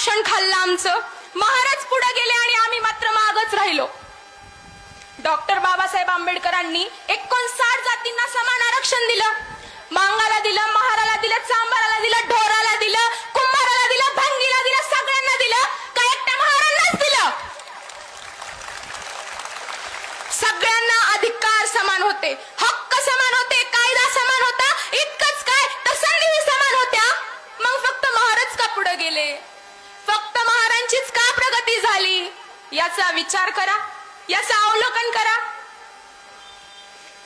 आरक्षण खाल्लं आमचं, महाराज पुढे गेले आणि आम्ही मात्र मागच राहिलो. डॉक्टर बाबासाहेब आंबेडकरांनी 59 जातींना समान आरक्षण दिलं. मांगाला दिलं, महाराला दिलं, चांबाराला दिलं, ढोराला दिलं, कुंभाराला दिलं, भंगीला दिलं, सगळ्यांना दिलं. का एकट्या महारांनाच दिलं? सगळ्यांना अधिकार समान होते, हक्क समान होते, कायदा समान होता. इतकंच काय तर संधी समान होत्या. मग फक्त महाराज का पुढे गेले? फक्त महारांचीच का प्रगती झाली? याचा विचार करा, याचं अवलोकन करा.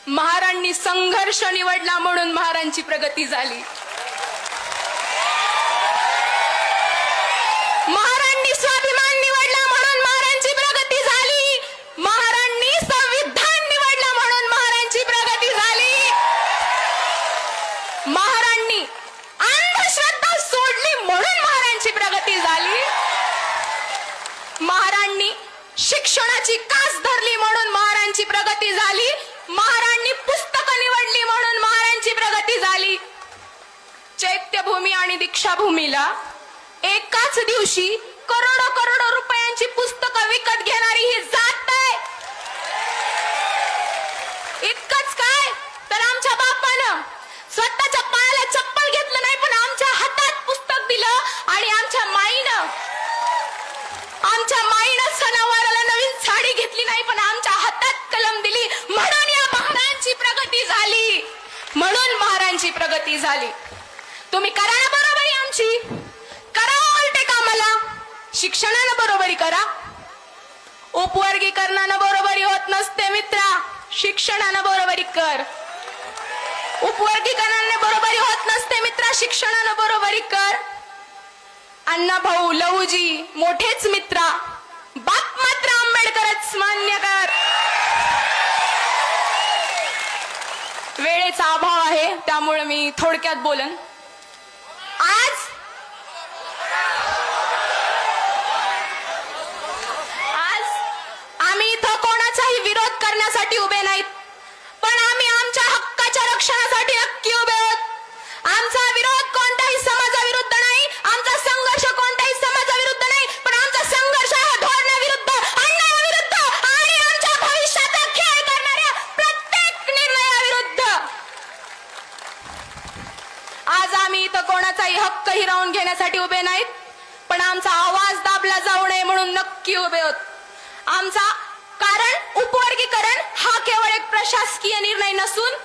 महारांनी संघर्ष निवडला म्हणून महारांची प्रगती झाली. महारांनी स्वाभिमान निवडला म्हणून महारांची प्रगती झाली. महारांनी संविधान निवडला म्हणून महारांची प्रगती झाली. महारांनी अंधश्रद्धा सोडली म्हणून महारांची प्रगती झाली. महारांनी शिक्षणाची कास धरली म्हणून महारांची प्रगती झाली. महारांनी पुस्तकं निवडली म्हणून महारांची प्रगती झाली. चैत्यभूमी आणि दीक्षाभूमीला एकाच दिवशी करोडो करोडो रुपयांची पुस्तकं विकत घेणारी ही जात आहे. इतकंच काय तर आमच्या बापानं स्वतःच्या पायाला चप्पल घेतलं नाही, पण आमच्या हातात पुस्तक दिलं. आणि आमच्या माईनं सणावाराला नवीन साडी घेतली नाही, पण आमच्या हातात कलम दिली. म्हणून या महारांची प्रगती झाली. म्हणून महारांची प्रगती झाली. तुम्ही करा ना बरोबरी आमची, करा उलटे कामाला. शिक्षणानं बरोबरी करा. उपवर्गीकरणानं बरोबरी होत नसते मित्रा, शिक्षणानं बरोबरी कर. उपवर्गीकरणाने बरोबरी होत नसते मित्रा, शिक्षणानं बरोबरी कर. अण्णा भाऊ लहूजी मोठेच मित्रा, बाप मात्र आंबेडकरच मान्य कर. वेळेचा अभाव आहे त्यामुळे मी थोडक्यात बोलन. आज आम्ही इथं कोणाचाही विरोध करण्यासाठी उभे नाहीत, पण आम्ही आमच्या हक्काच्या रक्षणासाठी नक्की उभे आहोत. आमचा विरोध कोणत्याही समाजाविरुद्ध नाही, आमचा संघर्ष कोणत्याही समाजाविरुद्ध नाही, पण आमचा संघर्ष आहे धोरणाविरुद्ध, अन्यायाविरुद्ध आणि आमच्या भविष्याचा खेळ करणाऱ्या प्रत्येक निर्णयाविरुद्ध. आज आम्ही इथं कोणाचाही हक्क हिरावून घेण्यासाठी उभे नाहीत, पण आमचा आवाज दाबला जाऊ नये म्हणून नक्की उभे आहोत. आमचा कारण उपवर्गीकरण हा केवळ एक प्रशासकीय निर्णय नसून